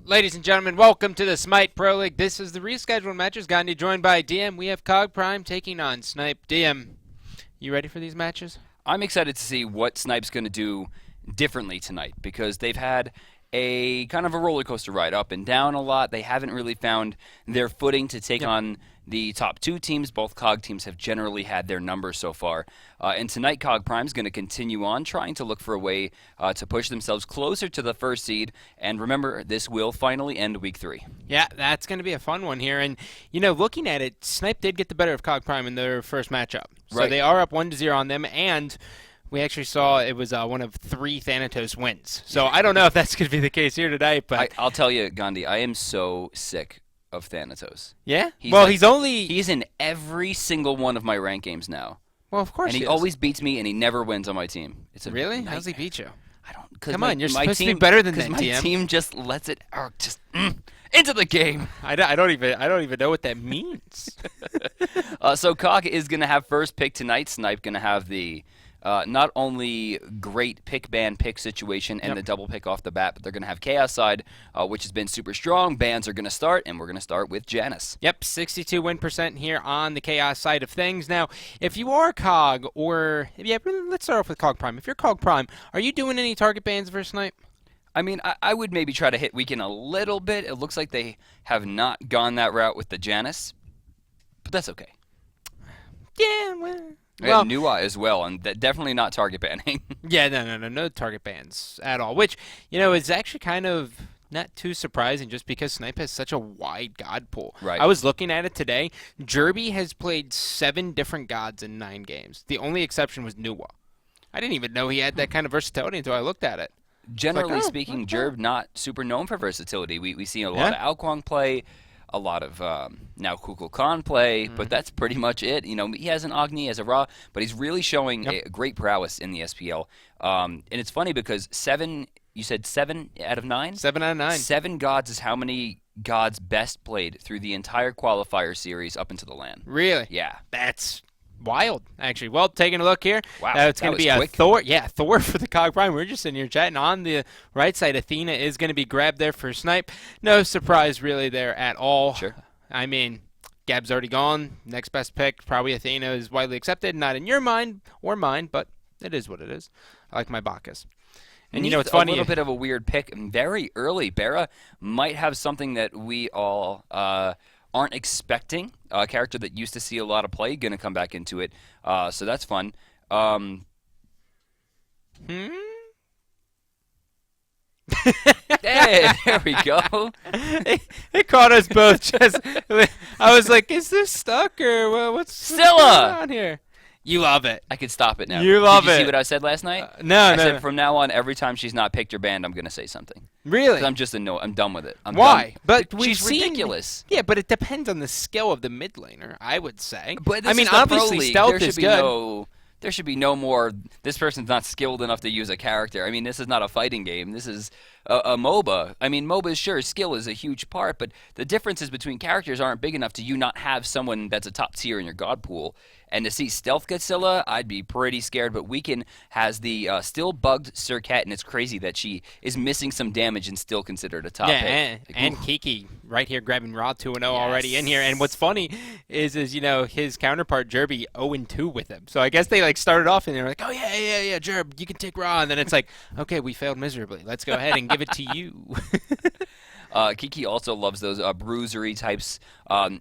Ladies and gentlemen, welcome to the Smite Pro League. This is the rescheduled matches. Gandhi joined by DM. We have Cog Prime taking on Snipe. DM, you ready for these matches? I'm excited to see what Snipe's going to do differently tonight because they've had a kind of a roller coaster ride up and down a lot. They haven't really found their footing to take on the top two teams. Both COG teams have generally had their numbers so far. And tonight, COG Prime is going to continue on trying to look for a way to push themselves closer to the first seed. And remember, this will finally end week 3. Yeah, that's going to be a fun one here. And, you know, looking at it, Snipe did get the better of COG Prime in their first matchup. So Right. they are up 1-0 on them, and we actually saw it was one of 3 Thanatos wins. So I don't know if that's going to be the case here tonight, but I'll tell you, Gandhi, I am so sick of Thanatos. yeah. He's he's in every single one of my rank games now. Well, of course And he is. always beats me, and he never wins on my team. It's a Really? nightmare. How's he beat you? I don't. Come on, you're supposed to be better than that, my TM. team just lets it into the game. I don't even know what that means. So COG is going to have first pick tonight. Snipe going to have the not only great pick ban pick situation and the double pick off the bat, but they're going to have Chaos side, which has been super strong. Bans are going to start, and we're going to start with Janice. Yep, 62 win percent here on the Chaos side of things. Now, if you are COG, or let's start off with COG Prime. If you're COG Prime, are you doing any target bans for Snipe? I mean, I would maybe try to hit Weekend a little bit. It looks like they have not gone that route with the Janice, but that's okay. Yeah, And Nua as well, and definitely not target banning. yeah, no target bans at all. Which, you know, is actually kind of not too surprising just because Snipe has such a wide god pool. Right. I was looking at it today. Jerby has played 7 different gods in 9 games. The only exception was Nua. I didn't even know he had that kind of versatility until I looked at it. Generally Like, oh, speaking, okay. Jerb not super known for versatility. We see a lot of Alquang play, a lot of now Kukul Khan play, but that's pretty much it. You know, he has an Agni, he has a Ra, but he's really showing a great prowess in the SPL. And it's funny because you said 7 out of 9? 7 out of 9. 7 gods is how many gods best played through the entire qualifier series up into the LAN. Really? Yeah. That's wild, actually. Well, taking a look here. Wow, It's that going to was be a quick. Thor. Yeah, Thor for the COG Prime. We're just sitting here chatting. On the right side, Athena is going to be grabbed there for Snipe. No surprise really there at all. Sure. I mean, Gab's already gone. Next best pick, probably Athena, is widely accepted. Not in your mind or mine, but it is what it is. I like my Bacchus. And you know, it's funny. A little bit of a weird pick very early. Bera might have something that we all aren't expecting. A character that used to see a lot of play going to come back into it. So that's fun. Hey, there we go. It caught us both. Just, I was like, "Is this stuck or what's going Scylla! on here?" You love it. I could stop it now. You love Did you see it. what I said last night? No, I no, said no. from now on, every time she's not picked or banned, I'm going to say something. Really? 'Cause I'm just I'm done with it. I'm Why? done. But we've she's seen, ridiculous. Yeah, but it depends on the skill of the mid laner, I would say. But this I mean, is the Pro obviously League. stealth There should is be good. there should be no more. This person's not skilled enough to use a character. I mean, this is not a fighting game. This is a MOBA. I mean, MOBA, sure, skill is a huge part, but the differences between characters aren't big enough to you not have someone that's a top tier in your god pool. And to see Stealth get Scylla, I'd be pretty scared. But Weekend has the still bugged Sir Cat, and it's crazy that she is missing some damage and still considered a top Yeah, pick. and Oof. Kiki right here grabbing Raw 2-0 already in here. And what's funny is you know, his counterpart Jerby 0-2 with him. So I guess they like started off and they're like, "Oh yeah, Jerb, you can take Raw." And then it's like, "Okay, we failed miserably. Let's go ahead and give it to you." Kiki also loves those bruisery types.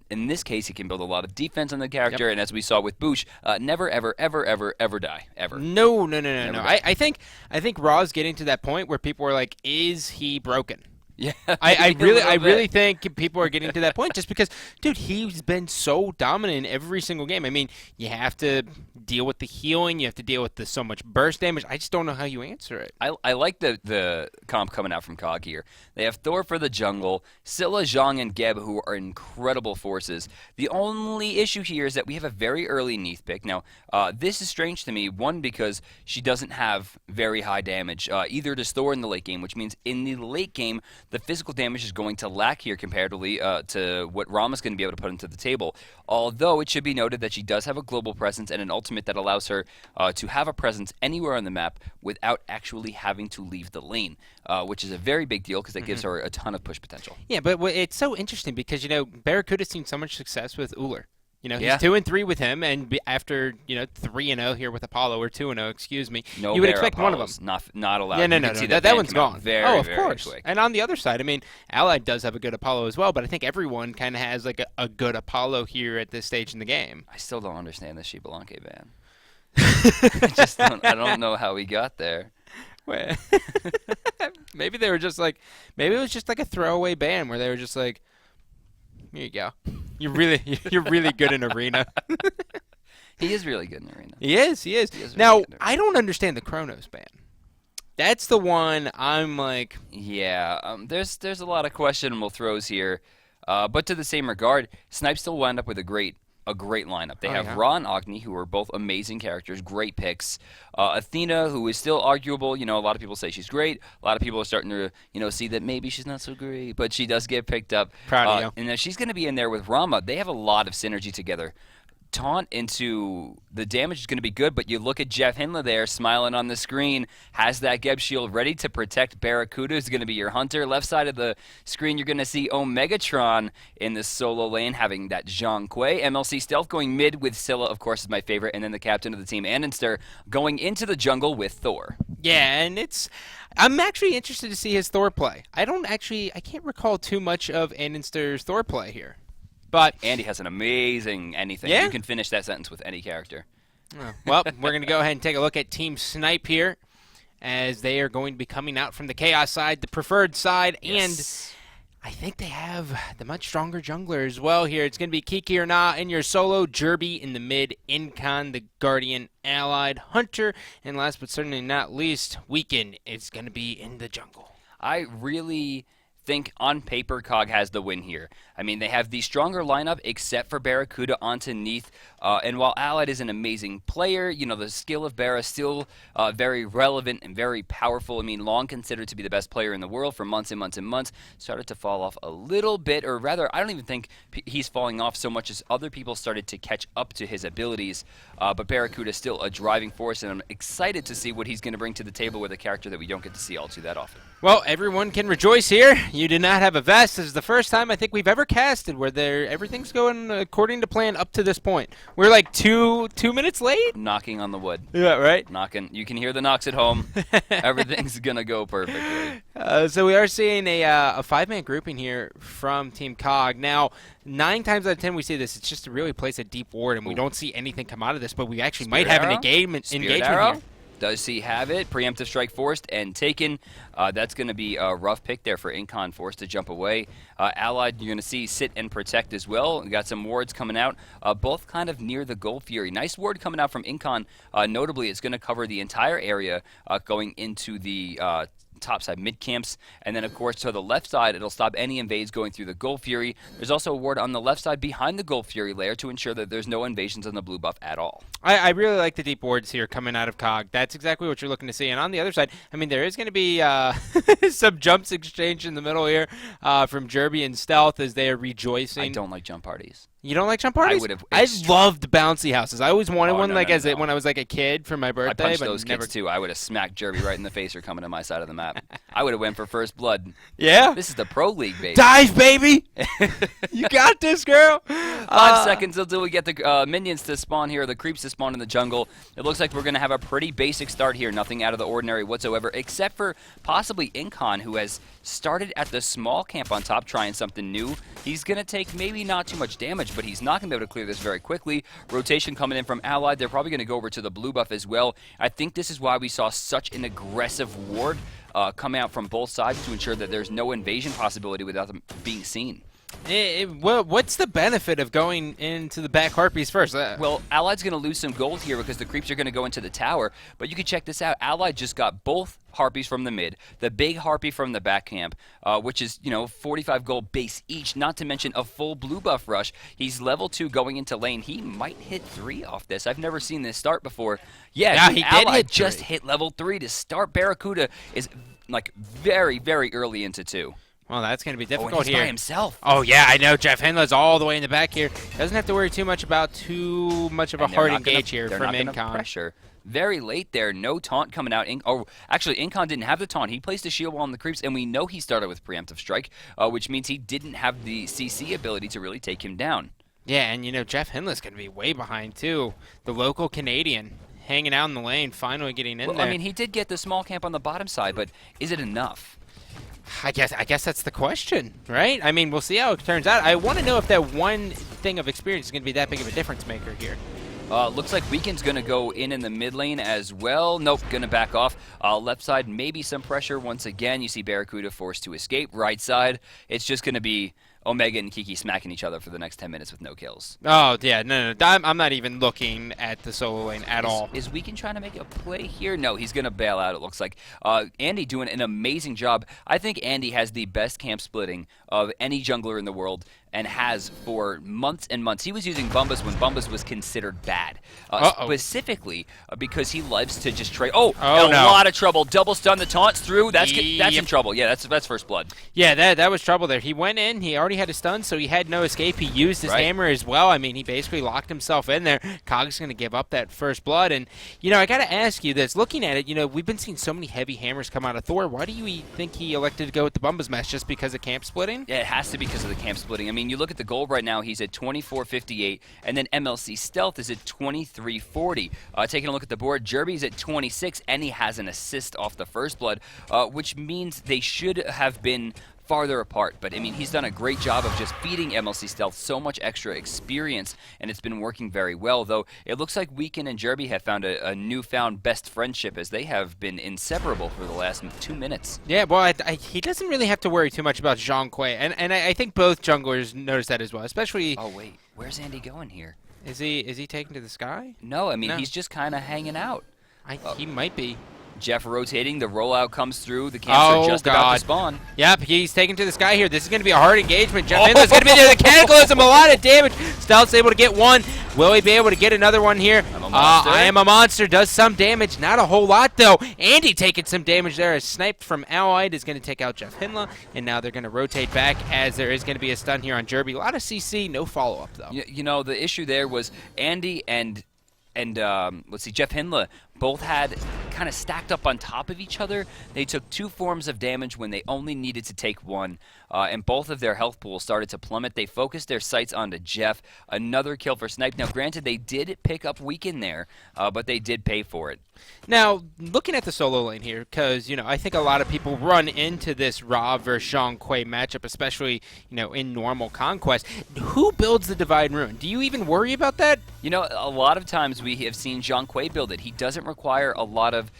In this case, he can build a lot of defense on the character, and as we saw with Boosh, never, ever, ever, ever, ever die. Ever. No. die. I think Raw's getting to that point where people are like, "Is he broken?" Yeah. I a little really bit. think people are getting to that point just because, dude, he's been so dominant in every single game. I mean, you have to deal with the healing, you have to deal with the so much burst damage. I just don't know how you answer it. I like the comp coming out from COG here. They have Thor for the jungle, Scylla, Zhang, and Geb, who are incredible forces. The only issue here is that we have a very early Neath pick. Now, this is strange to me, one, because she doesn't have very high damage. Either does Thor in the late game, which means in the late game, the physical damage is going to lack here comparatively to what Rama's going to be able to put into the table. Although it should be noted that she does have a global presence and an ultimate that allows her to have a presence anywhere on the map without actually having to leave the lane, which is a very big deal because that gives her a ton of push potential. Yeah, but it's so interesting because, Barracuda's seen so much success with Uller. He's Yeah. 2-3 with him, and after 3-0 here with Apollo, or 2-0, excuse me, No you would Bear expect one of them. Apollos, not allowed. Yeah, no, You no, can no. see That ban one's come out gone. Very, oh, of very course. quick. And on the other side, Allied does have a good Apollo as well, but I think everyone kind of has like a good Apollo here at this stage in the game. I still don't understand the Shibalanke ban. I don't know how we got there. Wait. Maybe they were just like, maybe it was just like a throwaway ban where they were just like, here you go. You're really good in arena. He is really good in arena. He is. He is really Now, good in arena. I don't understand the Chronos ban. That's the one I'm like. Yeah, there's a lot of questionable throws here, but to the same regard, Snipe still wound up with a great lineup. They have yeah. Ra and Agni, who are both amazing characters, great picks. Athena, who is still arguable. A lot of people say she's great. A lot of people are starting to, see that maybe she's not so great, but she does get picked up. Proud of you. And then she's going to be in there with Rama. They have a lot of synergy together. Taunt into the damage is going to be good, but you look at Jeff Hindla there smiling on the screen, has that Geb shield ready to protect Barracuda, who's going to be your hunter. Left side of the screen, you're going to see Omegatron in the solo lane having that Zhang Kui. MLC Stealth going mid with Scylla, of course, is my favorite, and then the captain of the team, Annenster, going into the jungle with Thor. Yeah, and I'm actually interested to see his Thor play. I can't recall too much of Annenster's Thor play here. But Andy has an amazing anything. Yeah? You can finish that sentence with any character. Well, we're going to go ahead and take a look at Team Snipe here, as they are going to be coming out from the Chaos side, the preferred side, Yes. and I think they have the much stronger jungler as well here. It's going to be Kiki or Na in your solo, Jerby in the mid, Incon, the Guardian, Allied, Hunter, and last but certainly not least, Weekend is going to be in the jungle. I really think on paper COG has the win here. They have the stronger lineup except for Barracuda onto Neath. And while Allied is an amazing player, the skill of Barra is still very relevant and very powerful. Long considered to be the best player in the world for months and months and months. Started to fall off a little bit, or rather, I don't even think he's falling off so much as other people started to catch up to his abilities. But Barracuda is still a driving force, and I'm excited to see what he's going to bring to the table with a character that we don't get to see all too that often. Well, everyone can rejoice here. You did not have a vest. This is the first time I think we've ever casted where everything's going according to plan up to this point. We're like two minutes late? Knocking on the wood. Yeah, right? Knocking. You can hear the knocks at home. Everything's going to go perfectly. So we are seeing a five-man grouping here from Team COG. Now, 9 times out of 10 we see this. It's just to really place a deep ward, and we don't see anything come out of this, but we actually might have an engagement here. Does he have it? Preemptive strike forced and taken. That's going to be a rough pick there for Incon, forced to jump away. Allied, you're going to see sit and protect as well. We got some wards coming out, both kind of near the Gold Fury. Nice ward coming out from Incon. Notably, it's going to cover the entire area going into the top side mid camps, and then of course to the left side it'll stop any invades going through the Gold Fury. There's also a ward on the left side behind the Gold Fury layer to ensure that there's no invasions on the blue buff at all. I really like the deep wards here coming out of COG. That's exactly what you're looking to see. And on the other side, there is going to be some jumps exchange in the middle here from Jerby and Stealth as they are rejoicing. I don't like jump parties. You don't like jump parties? I loved bouncy houses. I always wanted one when I was like a kid for my birthday. I punched but those never... kids too. I would have smacked Jerby right in the face for coming to my side of the map. I would have went for first blood. Yeah? This is the Pro League, baby. Dive, baby! You got this, girl! 5 seconds until we get the minions to spawn here, the creeps to spawn in the jungle. It looks like we're going to have a pretty basic start here. Nothing out of the ordinary whatsoever, except for possibly Incon, who has started at the small camp on top trying something new. He's going to take maybe not too much damage, but he's not going to be able to clear this very quickly. Rotation coming in from Allied. They're probably going to go over to the blue buff as well. I think this is why we saw such an aggressive ward come out from both sides to ensure that there's no invasion possibility without them being seen. What's the benefit of going into the back Harpies first? Well, Allied's going to lose some gold here because the creeps are going to go into the tower. But you can check this out. Allied just got both Harpies from the mid, the big Harpy from the back camp, which is, 45 gold base each, not to mention a full blue buff rush. He's level 2 going into lane. He might hit 3 off this. I've never seen this start before. Yeah, he Allied did just hit level 3 to start. Barracuda is like very, very early into 2. Well, that's going to be Oh, and difficult he's here. by himself. Oh, yeah, I know. Jeff Hindler's all the way in the back here. Doesn't have to worry too much about too much of a And they're hard not gonna- engage here they're from not gonna Incon. pressure. Very late there. No taunt coming out. Actually, Incon didn't have the taunt. He placed a shield wall on the creeps, and we know he started with preemptive strike, which means he didn't have the CC ability to really take him down. Yeah, and, Jeff Hindler's going to be way behind, too. The local Canadian hanging out in the lane, finally getting in there. I mean, he did get the small camp on the bottom side, but is it enough? I guess that's the question, right? I mean, we'll see how it turns out. I want to know if that one thing of experience is going to be that big of a difference maker here. Looks like Weekend's going to go in the mid lane as well. Nope, going to back off. Left side, maybe some pressure once again. You see Barracuda forced to escape. Right side, it's just going to be Omega and Kiki smacking each other for the next 10 minutes with no kills. Oh, yeah, no. I'm not even looking at the solo lane at all. Is Weekend trying to make a play here? No, he's going to bail out, it looks like. Andy doing an amazing job. I think Andy has the best camp splitting of any jungler in the world, and has for months and months. He was using Bumbas when Bumbas was considered bad. Specifically because he loves to just trade. A lot of trouble. Double stun, the taunts through. That's in trouble. Yeah, that's first blood. Yeah, that was trouble there. He went in. He already had a stun, so he had no escape. He used his hammer as well. I mean, he basically locked himself in there. Cog's going to give up that first blood. And, I got to ask you this. Looking at it, we've been seeing so many heavy hammers come out of Thor. Why do you think he elected to go with the Bumbas mesh? Just because of camp splitting? Yeah, it has to be because of the camp splitting. I mean, you look at the gold right now, he's at 24.58, and then MLC Stealth is at 23.40. Taking a look at the board, Jerby's at 26, and he has an assist off the first blood, which means they should have been farther apart. But, I mean, he's done a great job of just feeding MLC Stealth so much extra experience, and it's been working very well, though it looks like Weekend and Jerby have found a newfound best friendship, as they have been inseparable for the last 2 minutes. Yeah, well, he doesn't really have to worry too much about Zhang Kui, and I think both junglers notice that as well, especially... Oh, wait. Where's Andy going here? Is he taken to the sky? No, I mean, he's just kind of hanging out. He might be. Jeff rotating, the rollout comes through, the camps are just about to spawn. Yep, he's taken to the sky here. This is going to be a hard engagement. Jeff Hindler's going to be there. The Cataclysm, a lot of damage. Stealth's able to get one. Will he be able to get another one here? I am a monster. Does some damage. Not a whole lot, though. Andy taking some damage there. A snipe from Allied is going to take out Jeff Hindler, and now they're going to rotate back as there is going to be a stun here on Jerby. A lot of CC, no follow-up, though. The issue there was Andy and Jeff Hindler both had kind of stacked up on top of each other. They took 2 forms of damage when they only needed to take 1, and both of their health pools started to plummet. They focused their sights onto Jeff. Another kill for Snipe. Now, granted, they did pick up Weekend there, but they did pay for it. Now, looking at the solo lane here, because, I think a lot of people run into this Ra versus Zhang Kui matchup, especially, in normal Conquest. Who builds the Divide Ruin? Do you even worry about that? A lot of times we have seen Zhang Kui build it. He doesn't require a lot of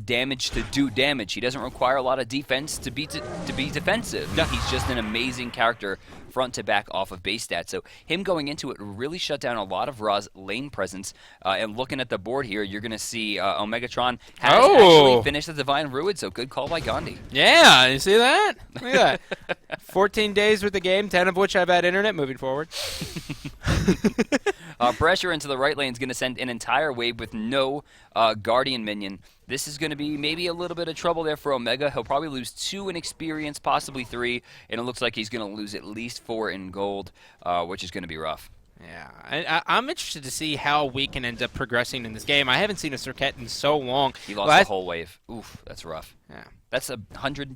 damage to do damage. He doesn't require a lot of defense to be defensive. No. He's just an amazing character front to back off of base stats. So him going into it really shut down a lot of Ra's lane presence. And looking at the board here, you're going to see Omegatron has actually finished the Divine Ruin, so good call by Gandhi. Yeah, you see that? Look at that. 14 days with the game, 10 of which I've had internet moving forward. Pressure into the right lane is going to send an entire wave with no Guardian minion. This is going to be maybe a little bit of trouble there for Omega. He'll probably lose 2 in experience, possibly 3, and it looks like he's going to lose at least 4 in gold, which is going to be rough. Yeah, I'm interested to see how we can end up progressing in this game. I haven't seen a Circuit in so long. He lost the whole wave. Oof, that's rough. Yeah, that's 100+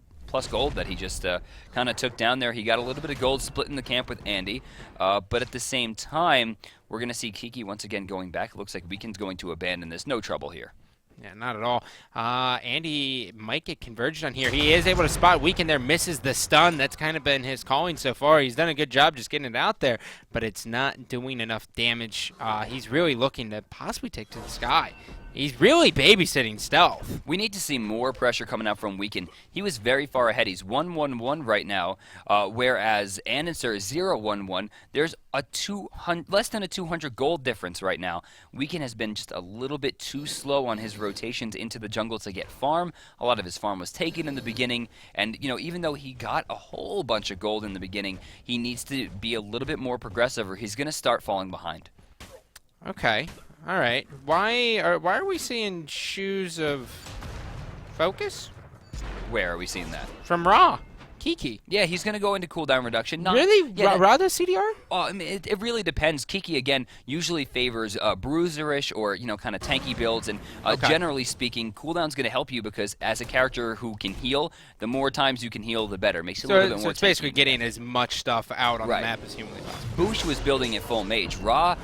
gold that he just kind of took down there. He got a little bit of gold splitting the camp with Andy, but at the same time, we're going to see Kiki once again going back. It looks like Weekend's going to abandon this. No trouble here. Yeah, not at all. Andy might get converged on here. He is able to spot Weekend there, misses the stun. That's kind of been his calling so far. He's done a good job just getting it out there, but it's not doing enough damage. He's really looking to possibly take to the sky. He's really babysitting Stealth. We need to see more pressure coming out from Weekend. He was very far ahead. He's 1-1-1 right now, whereas Ananser is 0-1-1. There's a less than a 200 gold difference right now. Weekend has been just a little bit too slow on his rotations into the jungle to get farm. A lot of his farm was taken in the beginning, and even though he got a whole bunch of gold in the beginning, he needs to be a little bit more progressive or he's going to start falling behind. Okay. All right. Why are we seeing Shoes of Focus? Where are we seeing that? From Ra. Kiki. Yeah, he's going to go into cooldown reduction. Really? Yeah, Ra does CDR? Oh, I mean, it really depends. Kiki, again, usually favors bruiserish or, kind of tanky builds. And generally speaking, cooldown's going to help you because as a character who can heal, the more times you can heal, the better. Makes it a little bit more it's basically tanky. getting as much stuff out on the map as humanly possible. Boosh was building at full mage. Ra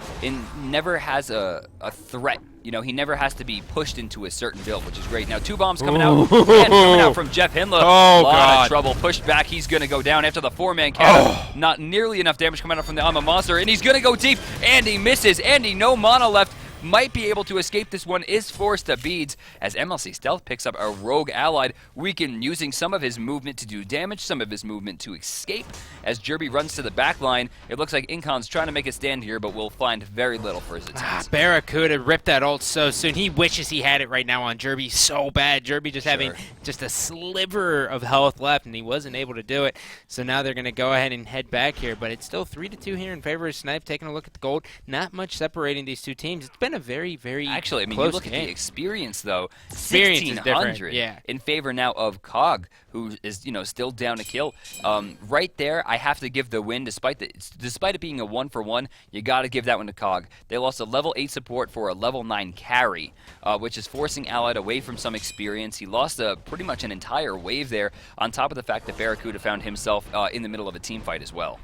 never has a threat. He never has to be pushed into a certain build, which is great. Now, 2 bombs coming out. Again, coming out from Jeff Hindla. Oh, lot of trouble. Pushed back. He's going to go down after the 4-man counter. Not nearly enough damage coming out from the I'm a Monster, and he's going to go deep. Andy misses. Andy, no mana left. Might be able to escape this one, is forced to beads as MLC Stealth picks up a rogue allied. Weaken using some of his movement to do damage, some of his movement to escape. As Jerby runs to the back line, it looks like Incon's trying to make a stand here, but will find very little for his attempts. Barracuda ripped that ult so soon. He wishes he had it right now on Jerby so bad. Jerby just having just a sliver of health left, and he wasn't able to do it. So now they're going to go ahead and head back here, but it's still 3-2 here in favor of Snipe. Taking a look at the gold, not much separating these two teams. It's been a very, very Actually, I mean, close you look game. at the experience, though. Experience is different, 1600 in favor now of Cog, who is, still down to kill. Right there, I have to give the win, despite it being a 1-for-1, you got to give that one to Cog. They lost a level 8 support for a level 9 carry, which is forcing Allied away from some experience. He lost pretty much an entire wave there, on top of the fact that Barracuda found himself in the middle of a team fight as well.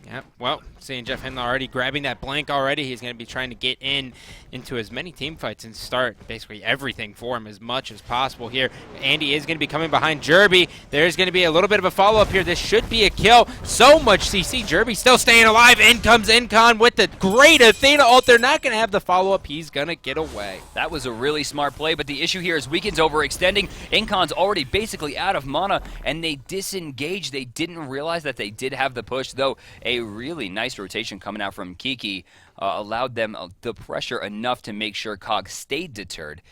Yeah, well, seeing Jeff Hindla already grabbing that blank already, he's going to be trying to get into as many team fights and start basically everything for him as much as possible here. Andy is going to be coming behind Jerby. There's going to be a little bit of a follow-up here. This should be a kill. So much CC. Jerby still staying alive. In comes Incon with the great Athena ult. They're not going to have the follow-up. He's going to get away. That was a really smart play, but the issue here is Weekend's overextending. Incon's already basically out of mana, and they disengaged. They didn't realize that they did have the push, though. A really nice rotation coming out from Kiki allowed them the pressure enough to make sure Cog stayed deterred.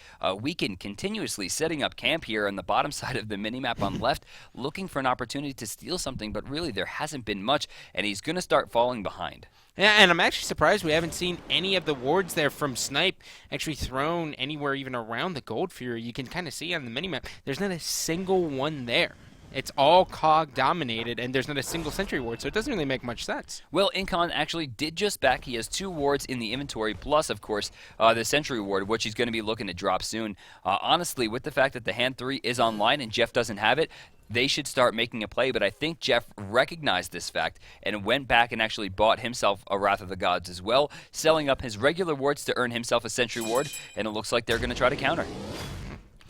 Weekend continuously setting up camp here on the bottom side of the minimap on left, looking for an opportunity to steal something, but really there hasn't been much, and he's going to start falling behind. Yeah, and I'm actually surprised we haven't seen any of the wards there from Snipe actually thrown anywhere even around the Gold Fury. You can kind of see on the minimap, there's not a single one there. It's all Cog dominated, and there's not a single sentry ward, so it doesn't really make much sense. Well, Incon actually did just back. He has 2 wards in the inventory, plus, of course, the sentry ward, which he's going to be looking to drop soon. Honestly, with the fact that the hand 3 is online and Jeff doesn't have it, they should start making a play, but I think Jeff recognized this fact and went back and actually bought himself a Wrath of the Gods as well, selling up his regular wards to earn himself a sentry ward, and it looks like they're going to try to counter.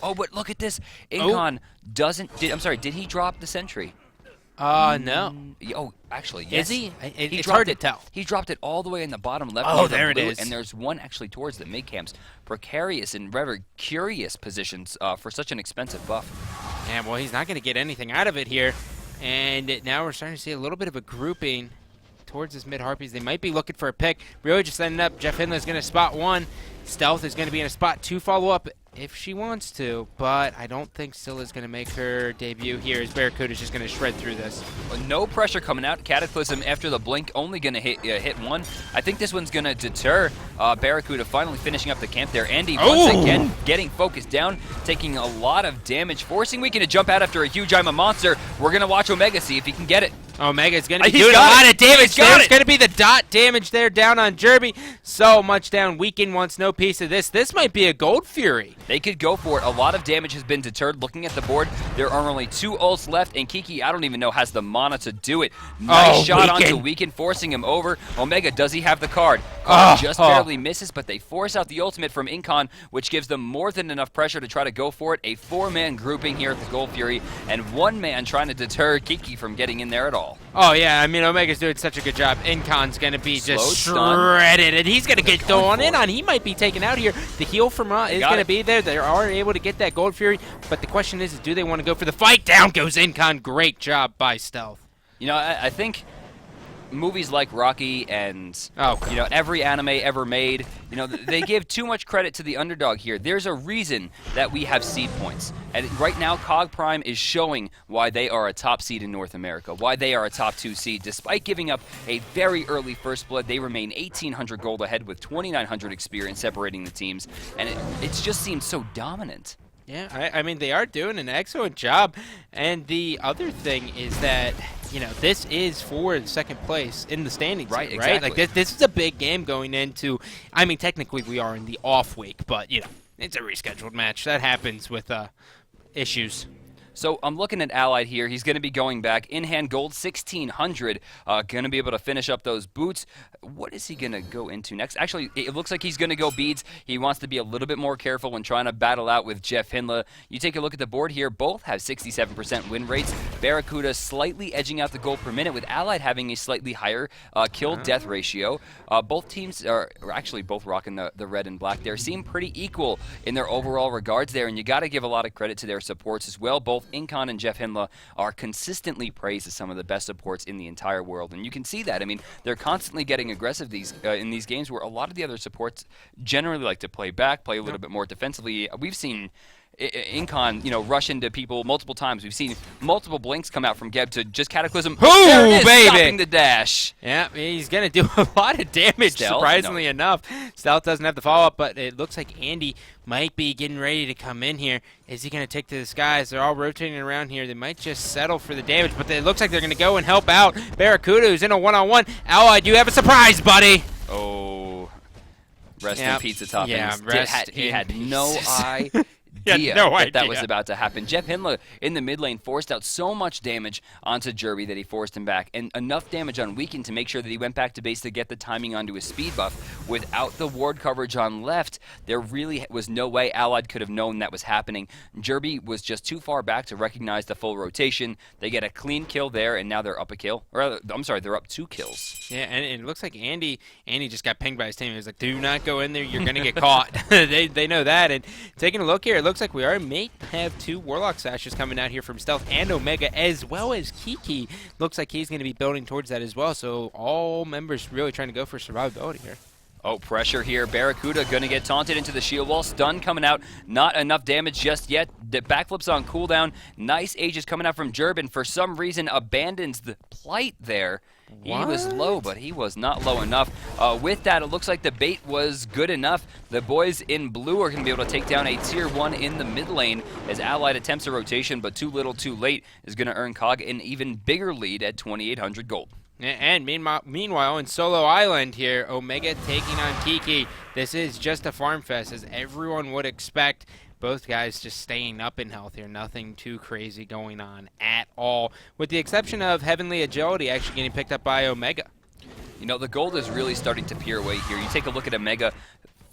Oh, but look at this. Incon I'm sorry, did he drop the sentry? No. Oh, actually, yes. Is he? It's hard to tell. He dropped it all the way in the bottom left. Oh, there it is. And there's one actually towards the mid camps. Precarious and rather curious positions for such an expensive buff. Yeah, well, he's not going to get anything out of it here. And now we're starting to see a little bit of a grouping towards his mid-Harpies. They might be looking for a pick. Really just ended up, Jeff Hindla is going to spot 1. Stealth is going to be in a spot 2 follow-up if she wants to, but I don't think Scylla's going to make her debut here as Barracuda's just going to shred through this. No pressure coming out. Cataclysm after the blink only going to hit 1. I think this one's going to deter Barracuda finally finishing up the camp there. Andy once again getting focused down, taking a lot of damage, forcing Weekend to jump out after a huge I'm a Monster. We're going to watch Omega see if he can get it. Omega's going to be doing a lot of damage. There's going to be the dot damage there down on Jerby. So much down. Weekend wants no piece of this. This might be a Gold Fury. They could go for it. A lot of damage has been deterred. Looking at the board, there are only 2 ults left, and Kiki, I don't even know, has the mana to do it. Nice shot onto Weekend, forcing him over. Omega, does he have the card? Just barely misses, but they force out the ultimate from Incon, which gives them more than enough pressure to try to go for it. A 4-man grouping here at the Gold Fury, and 1 man trying to deter Kiki from getting in there at all. Oh, yeah, I mean, Omega's doing such a good job. Incon's going to be just shredded, and he's going to get thrown in on. He might be taken out here. The heal from Ra is going to be there. They are able to get that Gold Fury, but the question is do they want to go for the fight? Down goes Incon. Great job by Stealth. You know, I think movies like Rocky and every anime ever made, they give too much credit to the underdog here. There's a reason that we have seed points. And right now, Cog Prime is showing why they are a top seed in North America, why they are a top 2 seed. Despite giving up a very early first blood, they remain 1,800 gold ahead with 2,900 experience separating the teams. And it just seems so dominant. Yeah, I mean, they are doing an excellent job. And the other thing is that, this is for the second place in the standings, Right, here, exactly. Like, this is a big game going into, I mean, technically we are in the off week, but, it's a rescheduled match. That happens with issues. So I'm looking at Allied here. He's going to be going back. In-hand gold, 1,600. Going to be able to finish up those boots. What is he going to go into next? Actually, it looks like he's going to go beads. He wants to be a little bit more careful when trying to battle out with Jeff Hindla. You take a look at the board here. Both have 67% win rates. Barracuda slightly edging out the gold per minute, with Allied having a slightly higher kill-death ratio. Both teams are actually both rocking the red and black there. Seem pretty equal in their overall regards there, and you got to give a lot of credit to their supports as well. Both Incon and Jeff Hindla are consistently praised as some of the best supports in the entire world, and you can see that. I mean, they're constantly getting aggressive in these games where a lot of the other supports generally like to play back, play a little bit more defensively. We've seen Incon, rush into people multiple times. We've seen multiple blinks come out from Geb to just Cataclysm. There it is, baby! Stopping the dash. Yeah, he's going to do a lot of damage, Stealth? surprisingly No. enough. Stealth doesn't have the follow-up, but it looks like Andy might be getting ready to come in here. Is he going to take to the skies? They're all rotating around here. They might just settle for the damage, but it looks like they're going to go and help out Barracuda, who's in a one-on-one. Allied, you have a surprise, buddy. Oh, rest in Yep. pizza toppings. Yeah, He had no pieces. idea no that idea. was about to happen. Jeff Hindla in the mid lane forced out so much damage onto Jerby that he forced him back, and enough damage on Weekend to make sure that he went back to base to get the timing onto his speed buff. Without the ward coverage on left, there really was no way Allied could have known that was happening. Jerby was just too far back to recognize the full rotation. They get a clean kill there, and now they're up a kill. Or rather, I'm sorry, they're up 2 kills. Yeah, and it looks like Andy just got pinged by his team. He was like, do not go in there. You're going to get caught. They know that. And taking a look here, it looks like we may have 2 Warlock Sashes coming out here from Stealth and Omega, as well as Kiki. Looks like he's going to be building towards that as well. So all members really trying to go for survivability here. Oh, pressure here. Barracuda going to get taunted into the shield wall. Stun coming out. Not enough damage just yet. The backflip's on cooldown. Nice ages coming out from Jerben. For some reason, abandons the plight there. He was low, but he was not low enough. With that, it looks like the bait was good enough. The boys in blue are going to be able to take down a tier 1 in the mid lane as Allied attempts a rotation, but too little, too late is going to earn COG an even bigger lead at 2,800 gold. And meanwhile, in Solo Island here, Omega taking on Kiki. This is just a farm fest, as everyone would expect. Both guys just staying up in health here. Nothing too crazy going on at all, with the exception of Heavenly Agility actually getting picked up by Omega. The gold is really starting to peer away here. You take a look at Omega,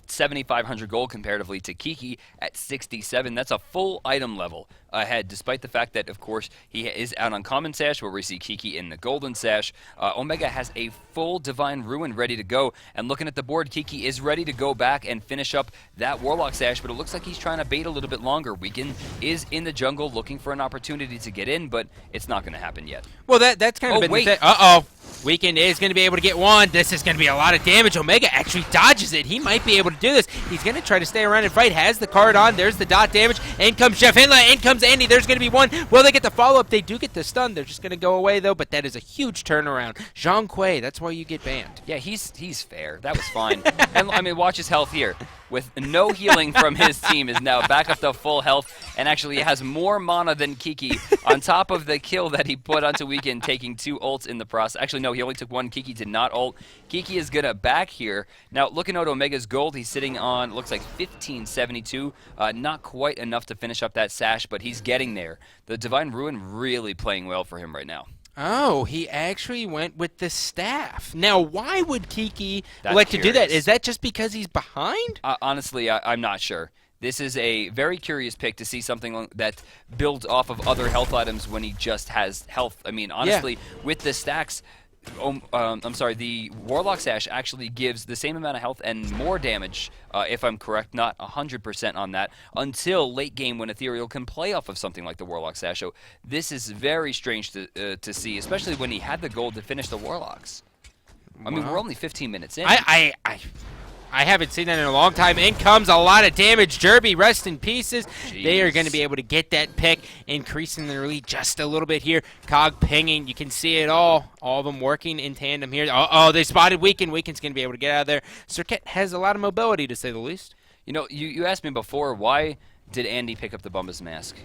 7,500 gold comparatively to Kiki at 67. That's a full item level ahead, despite the fact that, of course, he is out on Common Sash, where we see Kiki in the Golden Sash. Omega has a full Divine Ruin ready to go, and looking at the board, Kiki is ready to go back and finish up that Warlock Sash, but it looks like he's trying to bait a little bit longer. Weekend is in the jungle looking for an opportunity to get in, but it's not going to happen yet. Well, that's kind of been wait. the thing. Uh-oh. Weekend is going to be able to get one. This is going to be a lot of damage. Omega actually dodges it. He might be able to do this. He's going to try to stay around and fight. Has the card on. There's the dot damage. In comes Jeff Hindla. In comes Andy. There's going to be one. Will they get the follow-up? They do get the stun. They're just going to go away, though, but that is a huge turnaround. Jean Quay, that's why you get banned. Yeah, he's fair. That was fine. And I mean, watch his health here. With no healing from his team, is now back up to full health, and actually has more mana than Kiki, on top of the kill that he put onto Weekend, taking 2 ults in the process. Actually, no, he only took 1. Kiki did not ult. Kiki is going to back here. Now, looking at Omega's gold, he's sitting on, looks like 1572. Not quite enough to finish up that sash, but he's getting there. The Divine Ruin really playing well for him right now. Oh, he actually went with the staff. Now, why would Kiki That's like to do that? curious. Is that just because he's behind? Honestly, I'm not sure. This is a very curious pick to see something that builds off of other health items when he just has health. I mean, honestly, with the stacks, the Warlock Sash actually gives the same amount of health and more damage, if I'm correct, not 100% on that, until late game when Ethereal can play off of something like the Warlock Sash. So this is very strange to see, especially when he had the gold to finish the Warlocks. I mean, we're only 15 minutes in. I haven't seen that in a long time. In comes a lot of damage. Jerby, rest in pieces. Jeez. They are going to be able to get that pick, increasing their lead just a little bit here. Cog pinging. You can see it all. All of them working in tandem here. Uh-oh, they spotted Weekend. Weekend's going to be able to get out of there. Circuit has a lot of mobility, to say the least. You asked me before, why did Andy pick up the Bumba's Mask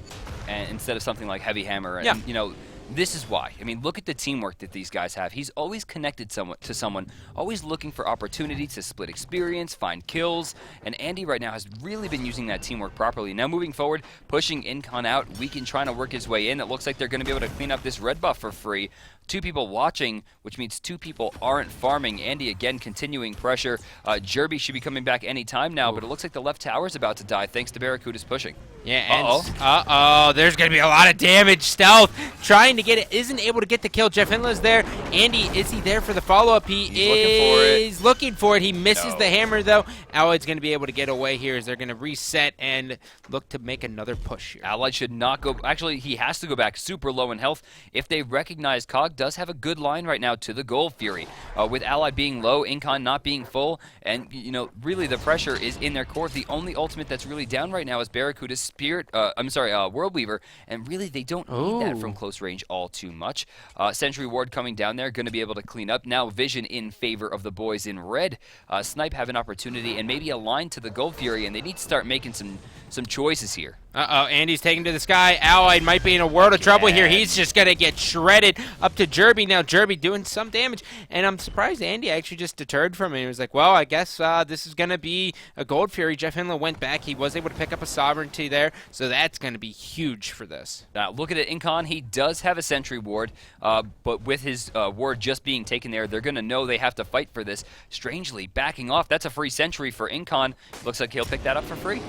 and instead of something like Heavy Hammer? And, Yeah. you know, this is why. I mean, look at the teamwork that these guys have. He's always connected to someone, always looking for opportunity to split experience, find kills, and Andy right now has really been using that teamwork properly. Now moving forward, pushing Incon out, Weekend trying to work his way in. It looks like they're going to be able to clean up this red buff for free. 2 people watching, which means 2 people aren't farming. Andy again continuing pressure. Jerby should be coming back any time now, but it looks like the left tower is about to die thanks to Barracuda's pushing. Yeah, and there's going to be a lot of damage. Stealth trying to get it, isn't able to get the kill. Jeff Hinla's there. Andy, is he there for the follow-up? He's looking for it. He misses the hammer, though. Allied's going to be able to get away here as they're going to reset and look to make another push here. Allied should not go. Actually, he has to go back super low in health. If they recognize Cog does have a good line right now to the Gold Fury. With Allied being low, Incon not being full, and, you know, really the pressure is in their core. The only ultimate that's really down right now is Barracuda's World Weaver, and really they don't need that from close range all too much. Sentry Ward coming down there, going to be able to clean up. Now Vision in favor of the boys in red. Snipe have an opportunity and maybe a line to the Gold Fury, and they need to start making some choices here. Andy's taking to the sky. Allied might be in a world of trouble here. He's just going to get shredded up to Jerby. Now Jerby doing some damage, and I'm surprised Andy actually just deterred from it. He was like, well, I guess this is going to be a Gold Fury. Jeff Hinla went back. He was able to pick up a Sovereignty there, so that's going to be huge for this. Now, look at it, Incon. He does have a Sentry Ward, but with his ward just being taken there, they're going to know they have to fight for this. Strangely, backing off. That's a free Sentry for Incon. Looks like he'll pick that up for free.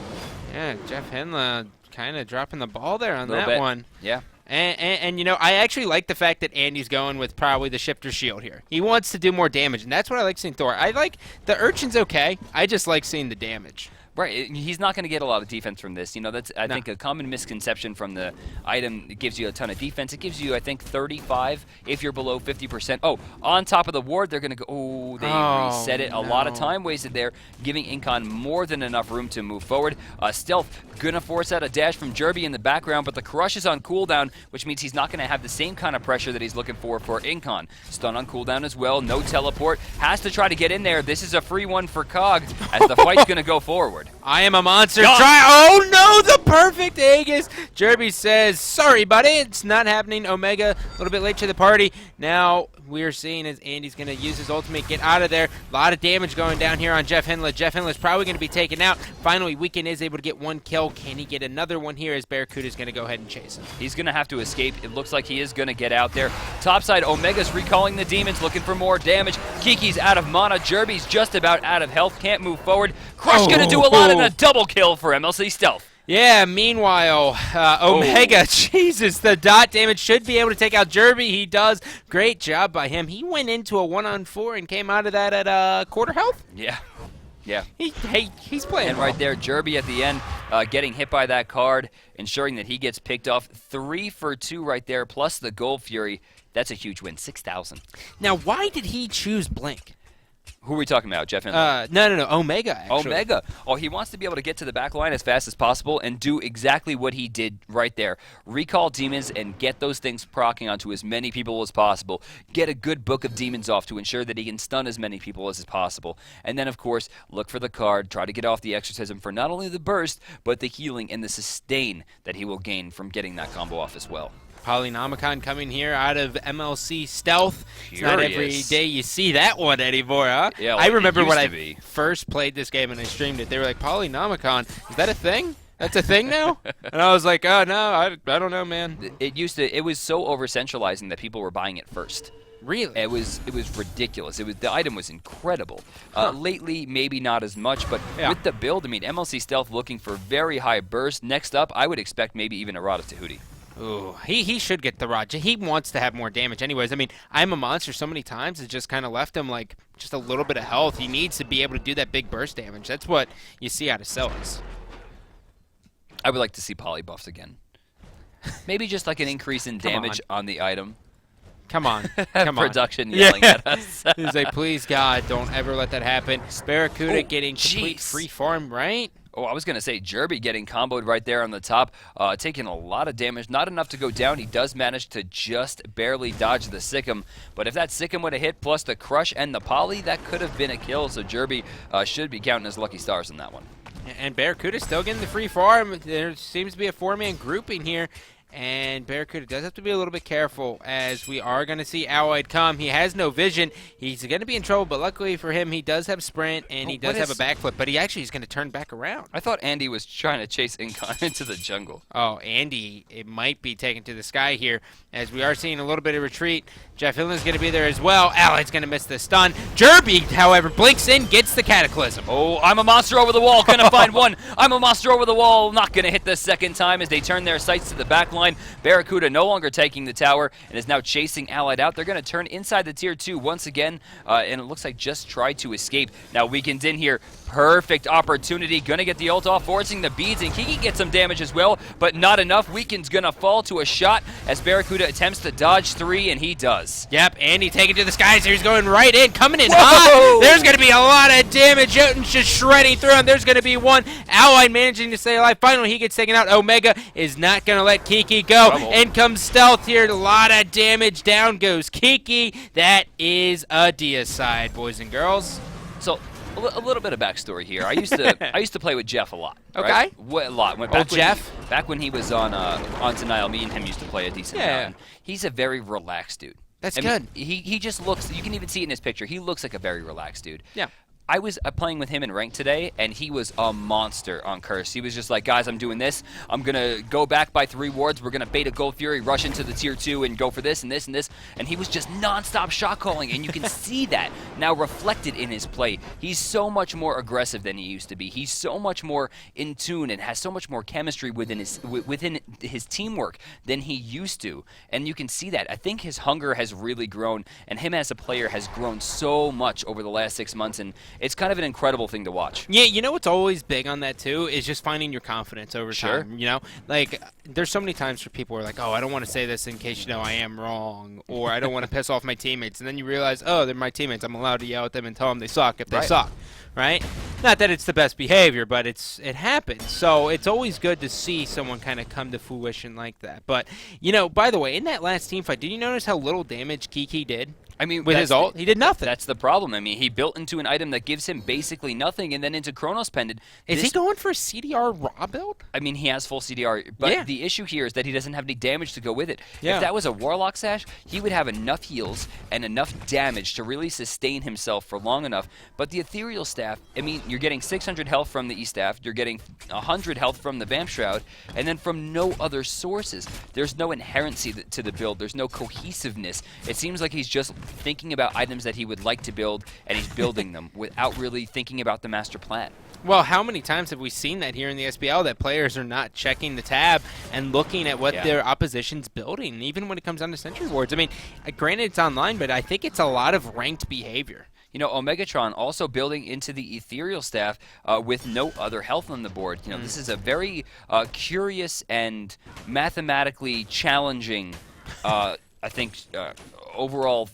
Yeah, Jeff Hinla kind of dropping the ball there on that bit. one. Yeah. And, you know, I actually like the fact that Andy's going with probably the Shifter Shield here. He wants to do more damage, and that's what I like seeing Thor. I like the Urchin's okay. I just like seeing the damage. Right, he's not going to get a lot of defense from this. You know, that's I think a common misconception from the item. It gives you a ton of defense. It gives you, I think, 35 if you're below 50%. Oh, on top of the ward, they're going to go. Oh, they reset it. A lot of time wasted there, giving Incon more than enough room to move forward. Stealth gonna force out a dash from Jerby in the background, but the Crush is on cooldown, which means he's not going to have the same kind of pressure that he's looking for Incon. Stun on cooldown as well. No teleport. Has to try to get in there. This is a free one for Cog as the fight's going to go forward. I am a monster. Oh no, the perfect Aegis. Jerby says, sorry, buddy, it's not happening. Omega, a little bit late to the party. Now we're seeing as Andy's going to use his ultimate, get out of there. A lot of damage going down here on Jeff Hinla. Jeff Hinla's probably going to be taken out. Finally, Weekend is able to get 1 kill. Can he get another one here as Barracuda's going to go ahead and chase him? He's going to have to escape. It looks like he is going to get out there. Topside, Omega's recalling the demons, looking for more damage. Kiki's out of mana. Jerby's just about out of health. Can't move forward. Crush going to do a lot and a double kill for MLC Stealth. Yeah, meanwhile, Omega, Jesus, the dot damage should be able to take out Jerby. He does. Great job by him. He went into a 1-on-4 and came out of that at quarter health. Yeah. Yeah. He's playing. And right there, Jerby at the end getting hit by that card, ensuring that he gets picked off. 3 for 2 right there, plus the Gold Fury. That's a huge win, 6,000. Now, why did he choose Blink? Who are we talking about, Jeff Hinla? No, Omega, actually. Omega. Oh, he wants to be able to get to the back line as fast as possible and do exactly what he did right there. Recall demons and get those things proccing onto as many people as possible. Get a good book of demons off to ensure that he can stun as many people as possible. And then, of course, look for the card. Try to get off the exorcism for not only the burst, but the healing and the sustain that he will gain from getting that combo off as well. Polynomicon coming here out of MLC Stealth. It's not every day you see that one anymore, huh? Yeah, I remember when I first played this game and I streamed it, they were like, Polynomicon, is that a thing? That's a thing now? And I was like, oh, no, I don't know, man. It was so over-centralizing that people were buying it first. Really? It was ridiculous. The item was incredible. Lately, maybe not as much, but with the build, I mean, MLC Stealth looking for very high burst. Next up, I would expect maybe even a Rada Tahuti. Ooh, he should get the Rod. He wants to have more damage anyways. I mean, I'm a monster so many times, it just kind of left him like just a little bit of health. He needs to be able to do that big burst damage. That's what you see out of Celis. I would like to see poly buffs again. Maybe just like an increase in damage on the item. Come on. Come on. Production yelling at us. He's like, please, God, don't ever let that happen. Barracuda getting complete free farm, right? Oh, I was going to say, Jerby getting comboed right there on the top, taking a lot of damage. Not enough to go down. He does manage to just barely dodge the Sikkim. But if that Sikkim would have hit, plus the Crush and the Poly, that could have been a kill. So Jerby should be counting his lucky stars in that one. And Barracuda still getting the free farm. There seems to be a 4-man grouping here. And Barracuda does have to be a little bit careful, as we are going to see Alloyed come. He has no vision. He's going to be in trouble, but luckily for him, he does have sprint, and he does have a backflip. But he actually is going to turn back around. I thought Andy was trying to chase Incon into the jungle. Oh, Andy, it might be taken to the sky here, as we are seeing a little bit of retreat. Jeff Hillen's going to be there as well. Alloyd's going to miss the stun. Jerby, however, blinks in, gets the Cataclysm. Oh, I'm a monster over the wall. Gonna find one. I'm a monster over the wall. Not going to hit the second time as they turn their sights to the back line. Barracuda no longer taking the tower and is now chasing Allied out. They're going to turn inside the tier 2 once again, and it looks like just tried to escape. Now Weekend's in here. Perfect opportunity. Going to get the ult off, forcing the beads, and Kiki gets some damage as well, but not enough. Weekend's going to fall to a shot as Barracuda attempts to dodge 3, and he does. Yep, Andy taking to the skies. He's going right in, coming in Whoa! hot. There's going to be a lot of damage. Jotun's just shredding through him. There's going to be one. Allied managing to stay alive. Finally, he gets taken out. Omega is not going to let Kiki go. In comes Stealth here. A lot of damage. Down goes Kiki. That is a deicide, boys and girls. So a little bit of backstory here. I used to play with Jeff a lot. Okay. Right? A lot. Jeff? Back when he was on Denial, me and him used to play a decent amount. He's a very relaxed dude. That's I good. mean, he just looks, you can even see it in his picture, he looks like a very relaxed dude. Yeah. I was playing with him in ranked today, and he was a monster on Curse. He was just like, guys, I'm doing this. I'm going to go back by 3 wards. We're going to bait a Gold Fury, rush into the tier 2, and go for this and this and this. And he was just nonstop shot calling, and you can see that now reflected in his play. He's so much more aggressive than he used to be. He's so much more in tune and has so much more chemistry within his teamwork than he used to. And you can see that. I think his hunger has really grown, and him as a player has grown so much over the last 6 months, and it's kind of an incredible thing to watch. Yeah, you know what's always big on that too is just finding your confidence over time. You know, like there's so many times where people are like, "Oh, I don't want to say this in case I am wrong," or "I don't want to piss off my teammates," and then you realize, "Oh, they're my teammates. I'm allowed to yell at them and tell them they suck if they suck." Right? Not that it's the best behavior, but it happens. So it's always good to see someone kind of come to fruition like that. But by the way, in that last team fight, did you notice how little damage Kiki did? I mean, with his ult, he did nothing. That's the problem. I mean, he built into an item that gives him basically nothing, and then into Chronos Pendant. Is he going for a CDR raw build? I mean, he has full CDR, but the issue here is that he doesn't have any damage to go with it. If that was a Warlock Sash, he would have enough heals and enough damage to really sustain himself for long enough. But the Ethereal Staff, I mean, you're getting 600 health from the E-Staff, you're getting 100 health from the Vamp Shroud, and then from no other sources. There's no inherency to the build. There's no cohesiveness. It seems like he's just thinking about items that he would like to build, and he's building them without really thinking about the master plan. Well, how many times have we seen that here in the SPL, that players are not checking the tab and looking at what their opposition's building, even when it comes down to Sentry Wards? I mean, granted it's online, but I think it's a lot of ranked behavior. Omegatron also building into the Ethereal Staff with no other health on the board. This is a very curious and mathematically challenging, I think, overall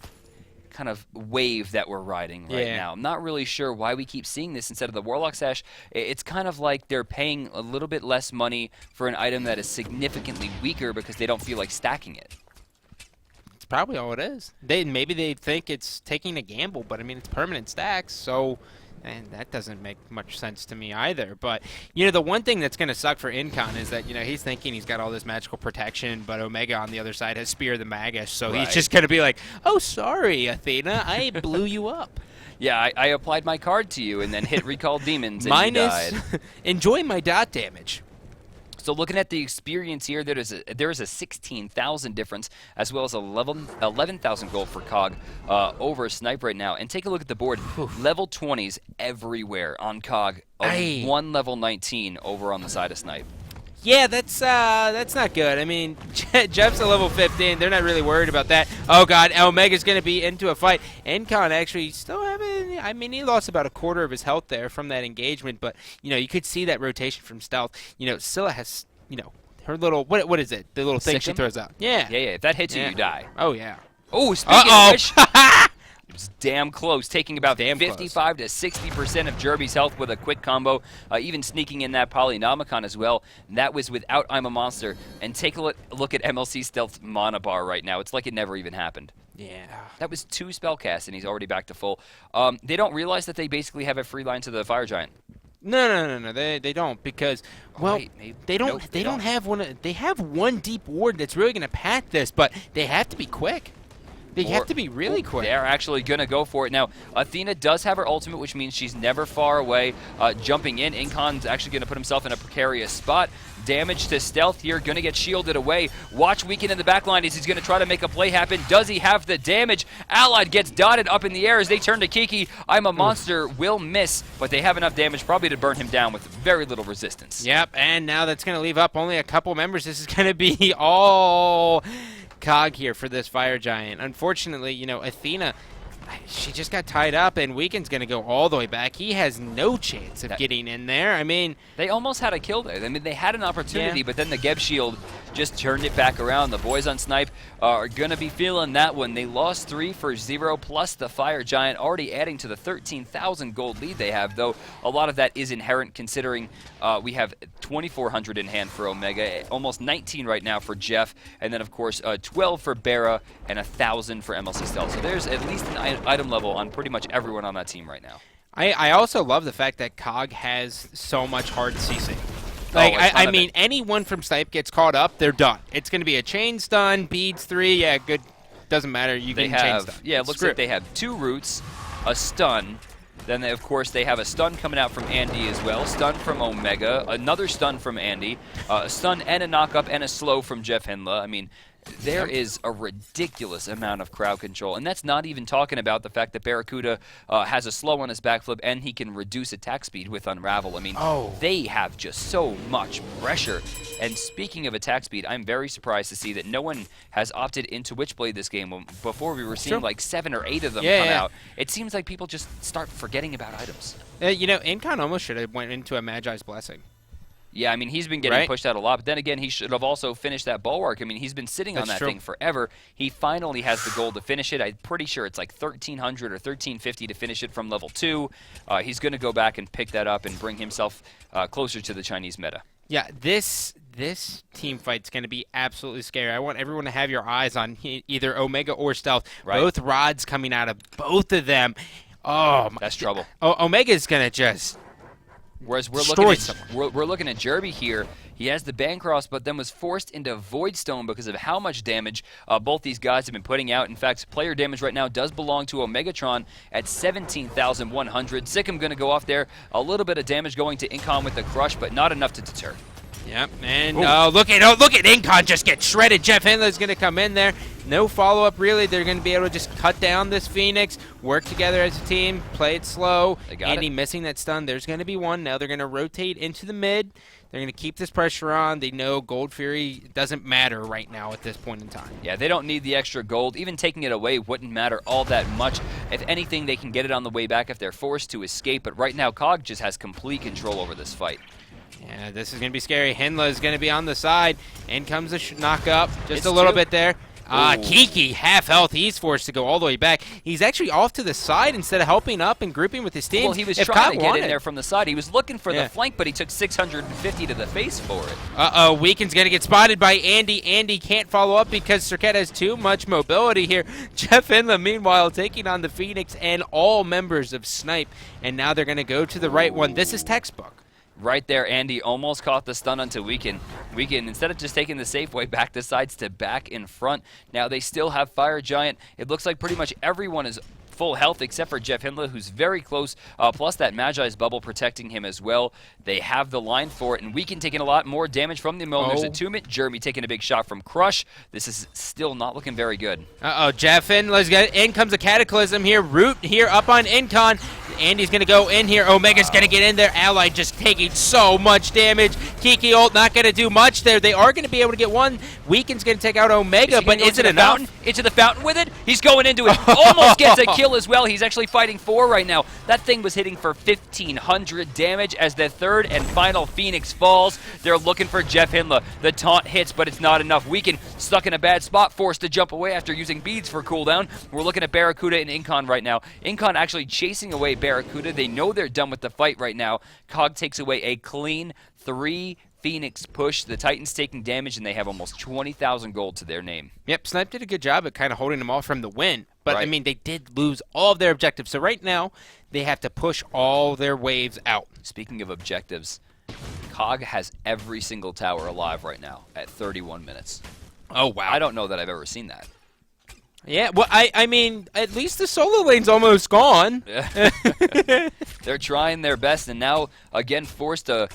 kind of wave that we're riding right now. I'm not really sure why we keep seeing this instead of the Warlock Sash. It's kind of like they're paying a little bit less money for an item that is significantly weaker because they don't feel like stacking it. It's probably all it is. Maybe they think it's taking a gamble, but I mean, it's permanent stacks, so and that doesn't make much sense to me either. But, the one thing that's going to suck for Incon is that, he's thinking he's got all this magical protection, but Omega on the other side has Spear the Magus, so he's just going to be like, "Oh, sorry, Athena, I blew you up." Yeah, I applied my card to you and then hit Recall Demons and you died. Enjoy my dot damage. So looking at the experience here, there is a 16,000 difference, as well as 11,000 gold for COG over Snipe right now. And take a look at the board. Level 20s everywhere on COG. One level 19 over on the side of Snipe. Yeah, that's not good. I mean, Jeff's a level 15. They're not really worried about that. Oh, God, Omega's going to be into a fight. Incon actually still having, I mean, he lost about a quarter of his health there from that engagement, but, you could see that rotation from Stealth. Scylla has, her little, what is it? The little thing she throws out. Yeah. Yeah, if that hits you, you die. Oh, yeah. Oh, speaking of which, was damn close, taking about Damn 55 to 60% of Jerby's health with a quick combo, even sneaking in that Polynomicon as well. And that was without I'm a Monster. And take a look at MLC Stealth's mana bar right now. It's like it never even happened. Yeah. That was 2 spell casts, and he's already back to full. They don't realize that they basically have a free line to the Fire Giant. No. They don't, because they don't have one. They have one deep ward that's really going to pack this, but they have to be quick. They have to be really quick. They're actually going to go for it. Now, Athena does have her ultimate, which means she's never far away. Jumping in, Incon's actually going to put himself in a precarious spot. Damage to Stealth here, going to get shielded away. Watch Weekend in the back line as he's going to try to make a play happen. Does he have the damage? Allied gets dotted up in the air as they turn to Kiki. I'm a Monster will miss, but they have enough damage probably to burn him down with very little resistance. Yep, and now that's going to leave up only a couple members. This is going to be all Cog here for this Fire Giant. Unfortunately, you know, Athena, she just got tied up, and Weekend's going to go all the way back. He has no chance of getting in there. I mean, they almost had a kill there. I mean, they had an opportunity, but then the Geb shield just turned it back around. The boys on Snipe are going to be feeling that one. They lost 3 for 0, plus the Fire Giant already adding to the 13,000 gold lead they have, though a lot of that is inherent considering we have 2,400 in hand for Omega, almost 19 right now for Jeff, and then, of course, 12 for Barra and 1,000 for MLC Stealth. So there's at least an item level on pretty much everyone on that team right now. I also love the fact that Cog has so much hard CC. Like, I mean, anyone from Snipe gets caught up, they're done. It's going to be a chain stun, beads 3, yeah, good. Doesn't matter, you can chain stun. Yeah, it looks like they have 2 roots, a stun, then of course they have a stun coming out from Andy as well, stun from Omega, another stun from Andy, a stun and a knock-up and a slow from Jeff Hinla. I mean, there is a ridiculous amount of crowd control, and that's not even talking about the fact that Barracuda has a slow on his backflip and he can reduce attack speed with Unravel. I mean, they have just so much pressure. And speaking of attack speed, I'm very surprised to see that no one has opted into Witchblade this game. Before we were seeing like 7 or 8 of them come out. It seems like people just start forgetting about items. You know, Incon almost should have went into a Magi's Blessing. Yeah, I mean, he's been getting pushed out a lot, but then again, he should have also finished that Bulwark. I mean, he's been sitting on that thing forever. He finally has the gold to finish it. I'm pretty sure it's like 1,300 or 1,350 to finish it from level 2. He's going to go back and pick that up and bring himself closer to the Chinese meta. Yeah, this team fight's going to be absolutely scary. I want everyone to have your eyes on either Omega or Stealth. Right. Both rods coming out of both of them. Oh, that's trouble. Omega's going to just... Whereas we're looking at Jerby here. He has the Bancross, but then was forced into Voidstone because of how much damage both these guys have been putting out. In fact, player damage right now does belong to Omegatron at 17,100. Sikkim going to go off there. A little bit of damage going to Incon with the Crush, but not enough to deter. Yep, and look at Incon just get shredded. Jeff Hinla's going to come in there. No follow-up, really. They're going to be able to just cut down this Phoenix, work together as a team, play it slow. Andy missing that stun. There's going to be one. Now they're going to rotate into the mid. They're going to keep this pressure on. They know Gold Fury doesn't matter right now at this point in time. Yeah, they don't need the extra gold. Even taking it away wouldn't matter all that much. If anything, they can get it on the way back if they're forced to escape. But right now, Cog just has complete control over this fight. Yeah, this is going to be scary. Hinla is going to be on the side. In comes a knock up. Just a little bit there. Kiki, half health. He's forced to go all the way back. He's actually off to the side instead of helping up and grouping with his team. Well, he was trying to get in there from the side. He was looking for the flank, but he took 650 to the face for it. Weekend's going to get spotted by Andy. Andy can't follow up because Circuit has too much mobility here. Jeff Hinla, meanwhile, taking on the Phoenix and all members of Snipe. And now they're going to go to the right one. This is textbook. Right there, Andy almost caught the stun onto Weekend. Weekend, instead of just taking the safe way back, decides to back in front. Now they still have Fire Giant. It looks like pretty much everyone is full health except for Jeff Hinla, who's very close, plus that Magi's bubble protecting him as well. They have the line for it, and Weekend taking a lot more damage from the Milner's attunement. Jeremy taking a big shot from Crush. This is still not looking very good. Jeff Hinla's got in comes a Cataclysm here. Root here up on Incon. Andy's going to go in here. Omega's going to get in there. Ally just taking so much damage. Kiki ult not going to do much there. They are going to be able to get one. Weaken's going to take out Omega, but is it enough? Into the fountain with it. He's going into it. Almost gets a kill as well. He's actually fighting 4 right now. That thing was hitting for 1,500 damage as the third and final Phoenix falls. They're looking for Jeff Hindla. The taunt hits, but it's not enough. Weaken stuck in a bad spot, forced to jump away after using beads for cooldown. We're looking at Barracuda and Incon right now. Incon actually chasing away Barracuda. They know they're done with the fight right now. Cog takes away a clean 3 Phoenix push. The Titans taking damage, and they have almost 20,000 gold to their name. Yep, Snipe did a good job at kind of holding them off from the win. But, Right. I mean, they did lose all of their objectives. So right now, they have to push all their waves out. Speaking of objectives, Cog has every single tower alive right now at 31 minutes. Oh, wow. I don't know that I've ever seen that. Yeah, well, I mean, at least the solo lane's almost gone. They're trying their best, and now, again, forced to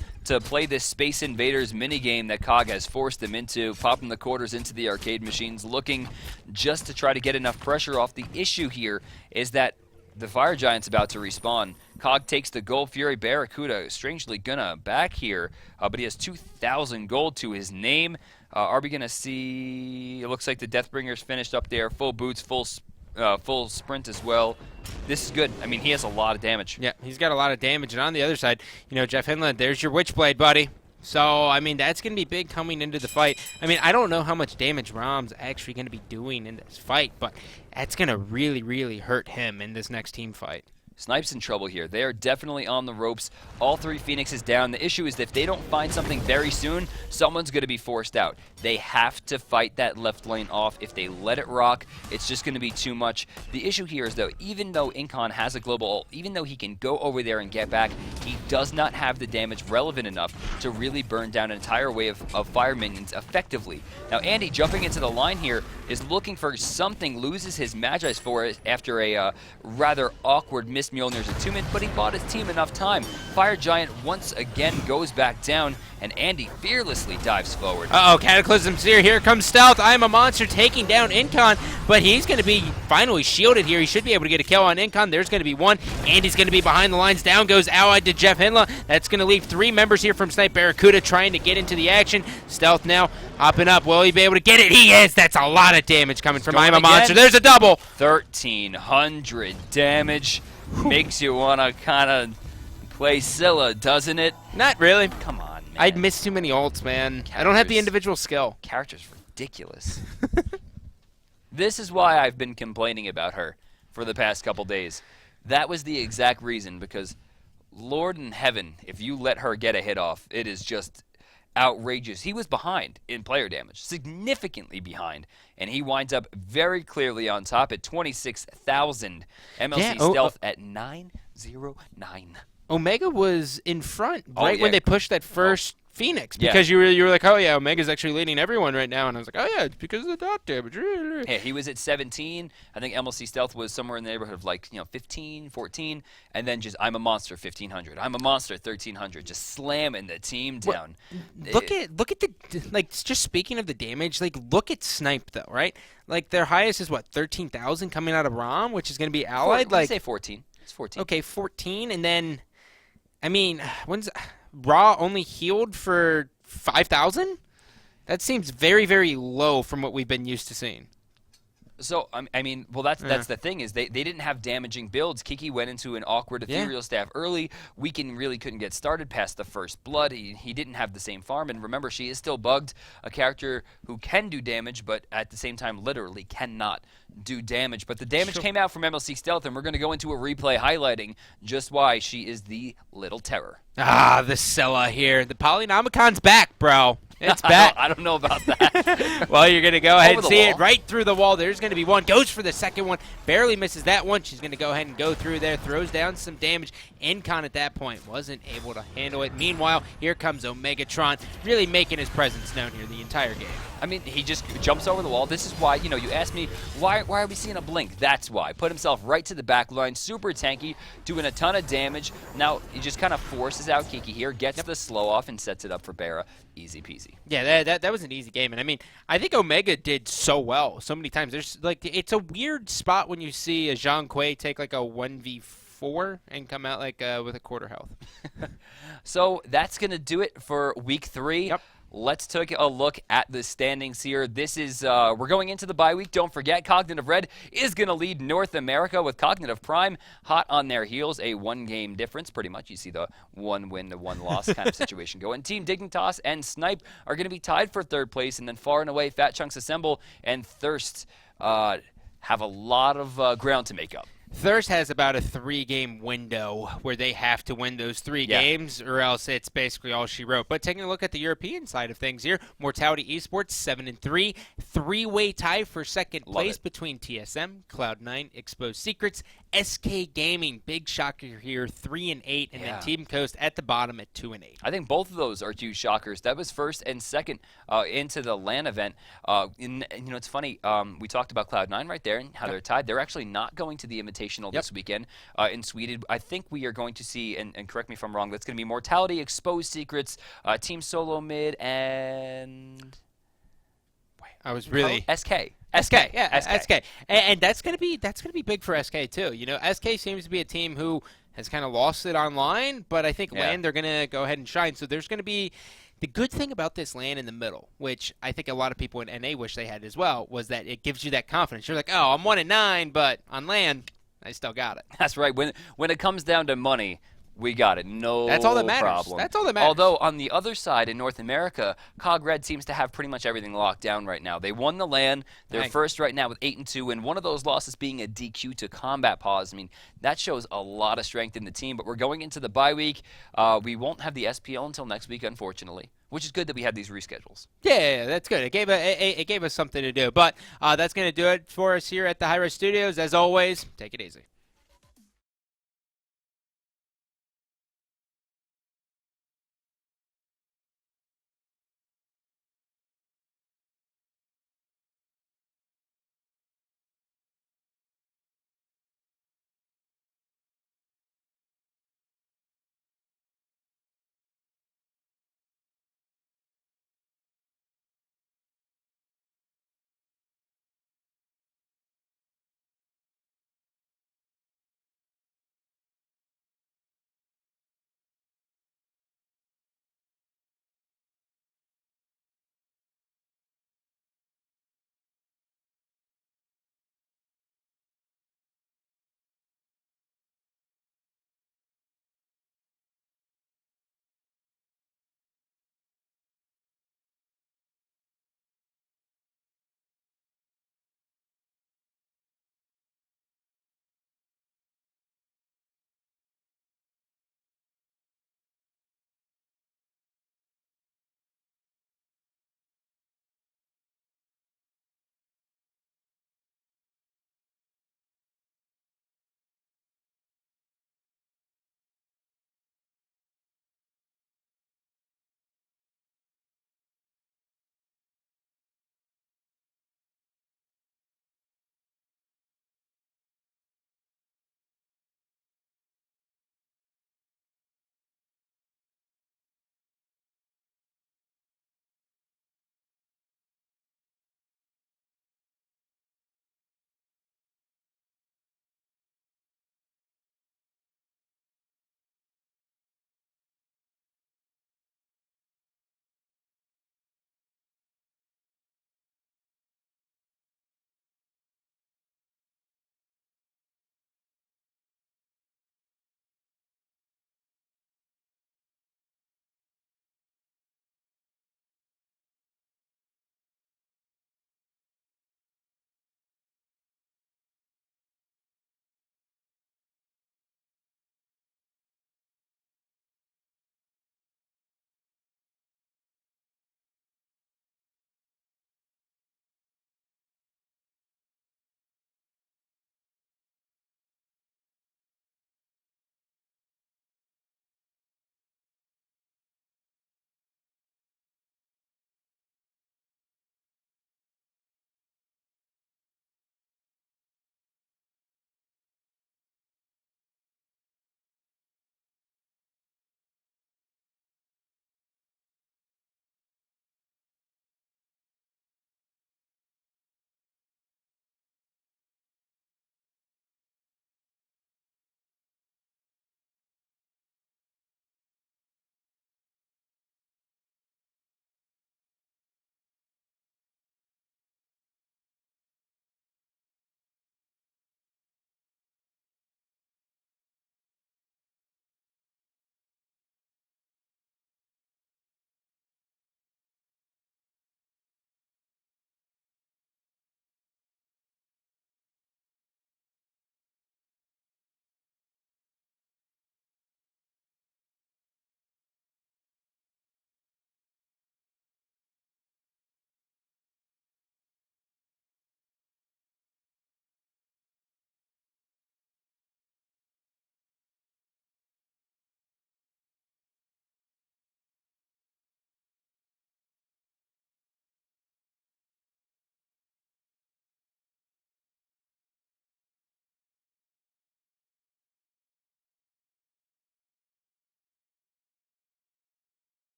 play this Space Invaders minigame that Cog has forced them into, popping the quarters into the arcade machines, looking just to try to get enough pressure off. The issue here is that the Fire Giant's about to respawn. Cog takes the gold. Fury Barracuda, strangely gonna back here, but he has 2,000 gold to his name. Are we going to see... It looks like the Deathbringer's finished up there. Full boots, full sprint as well. This is good. I mean, he has a lot of damage. Yeah, he's got a lot of damage. And on the other side, you know, Jeff Hinland, there's your Witchblade, buddy. So, I mean, that's going to be big coming into the fight. I mean, I don't know how much damage Rom's actually going to be doing in this fight, but that's going to really, really hurt him in this next team fight. Snipe's in trouble here. They are definitely on the ropes. All 3 Phoenixes down. The issue is that if they don't find something very soon, someone's going to be forced out. They have to fight that left lane off. If they let it rock, it's just going to be too much. The issue here is, though, even though Incon has a global ult, even though he can go over there and get back, he does not have the damage relevant enough to really burn down an entire wave of fire minions effectively. Now, Andy, jumping into the line here, is looking for something, loses his Magi's for it after a rather awkward miss Mjolnir's attunement, but he bought his team enough time. Fire Giant once again goes back down, and Andy fearlessly dives forward. Uh-oh, Cataclysm's here. Here comes Stealth. I am a monster taking down Incon, but he's going to be finally shielded here. He should be able to get a kill on Incon. There's going to be one. Andy's going to be behind the lines. Down goes Allied to Jeff Hinla. That's going to leave 3 members here from Snipe Barracuda trying to get into the action. Stealth now hopping up. Will he be able to get it? He is. That's a lot of damage coming from I am a monster. There's a double. 1,300 damage. Makes you want to kind of play Scylla, doesn't it? Not really. Come on, man. I'd miss too many ults, man. I don't have the individual skill. Character's ridiculous. This is why I've been complaining about her for the past couple days. That was the exact reason, because Lord in heaven, if you let her get a hit off, it is just outrageous. He was behind in player damage, significantly behind, and he winds up very clearly on top at 26,000. MLC Stealth at 909. Omega was in front when they pushed that first Phoenix, because you were like, oh yeah, Omega's actually leading everyone right now, and I was like, oh yeah, it's because of the dot damage. Yeah, he was at 17. I think MLC Stealth was somewhere in the neighborhood of 15, 14, and then just I'm a monster 1,500. I'm a monster 1,300, just slamming the team down. Look at the just speaking of the damage, look at Snipe though, right? Their highest is what, 13,000 coming out of Rom, which is going to be Allied. Let's say 14. It's 14. Okay, 14, and then I mean, when's Raw only healed for 5,000? That seems very, very low from what we've been used to seeing. So, I mean, well, that's the thing, is they didn't have damaging builds. Kiki went into an awkward ethereal staff early. Weaken really couldn't get started past the first blood. He didn't have the same farm, and remember, she is still bugged, a character who can do damage, but at the same time, literally cannot do damage. But the damage came out from MLC Stealth, and we're going to go into a replay highlighting just why she is the little terror. Ah, the Scylla here. The Polynomicon's back, bro. It's back. I don't know about that. Well, you're going to go ahead and see wall. it right through the wall. There's going to be one. Goes for the second one. Barely misses that one. She's going to go ahead and go through there. Throws down some damage. Incon at that point wasn't able to handle it. Meanwhile, here comes Omegatron, really making his presence known here the entire game. I mean, he just jumps over the wall. This is why, you asked me, why are we seeing a blink? That's why. Put himself right to the back line, super tanky, doing a ton of damage. Now, he just kind of forces out Kiki here, gets the slow off, and sets it up for Barra. Easy peasy. Yeah, that was an easy game. And I mean, I think Omega did so well so many times. There's it's a weird spot when you see a Zhang Kuei take a 1v4 4 and come out like with a quarter health. So that's going to do it for week 3. Yep. Let's take a look at the standings here. This is, we're going into the bye week. Don't forget, Cognitive Red is going to lead North America with Cognitive Prime hot on their heels. A 1-game difference, pretty much. You see the 1 win to 1 loss kind of situation going. Team Dignitas and Snipe are going to be tied for 3rd place. And then far and away, Fat Chunks Assemble and Thirst have a lot of ground to make up. Thirst has about a 3-game window where they have to win those 3 games, or else it's basically all she wrote. But taking a look at the European side of things here, Mortality Esports 7-3, 3-way tie for 2nd place between TSM, Cloud9, Exposed Secrets, SK Gaming, big shocker here, 3-8, and then Team Coast at the bottom at 2-8. I think both of those are huge shockers. That was 1st and 2nd into the LAN event. It's funny. We talked about Cloud9 right there and how they're tied. They're actually not going to the Invitational this weekend in Sweden. I think we are going to see, and correct me if I'm wrong, that's going to be Mortality, Exposed Secrets, Team Solo Mid, and I was really SK. SK. And that's gonna be big for SK too. You know, SK seems to be a team who has kind of lost it online, but I think LAN they're gonna go ahead and shine. So there's gonna be the good thing about this LAN in the middle, which I think a lot of people in NA wish they had as well, was that it gives you that confidence. You're like, oh, I'm 1-9, but on LAN, I still got it. That's right. When it comes down to money, we got it. No problem. That's all that matters. That's all that matters. Although, on the other side, in North America, Cog Red seems to have pretty much everything locked down right now. They won the LAN. They're first right now with 8-2, and one of those losses being a DQ to Combat Pause. I mean, that shows a lot of strength in the team, but we're going into the bye week. We won't have the SPL until next week, unfortunately, which is good that we have these reschedules. Yeah, that's good. It gave us something to do. But that's going to do it for us here at the hi-rez Studios. As always, take it easy.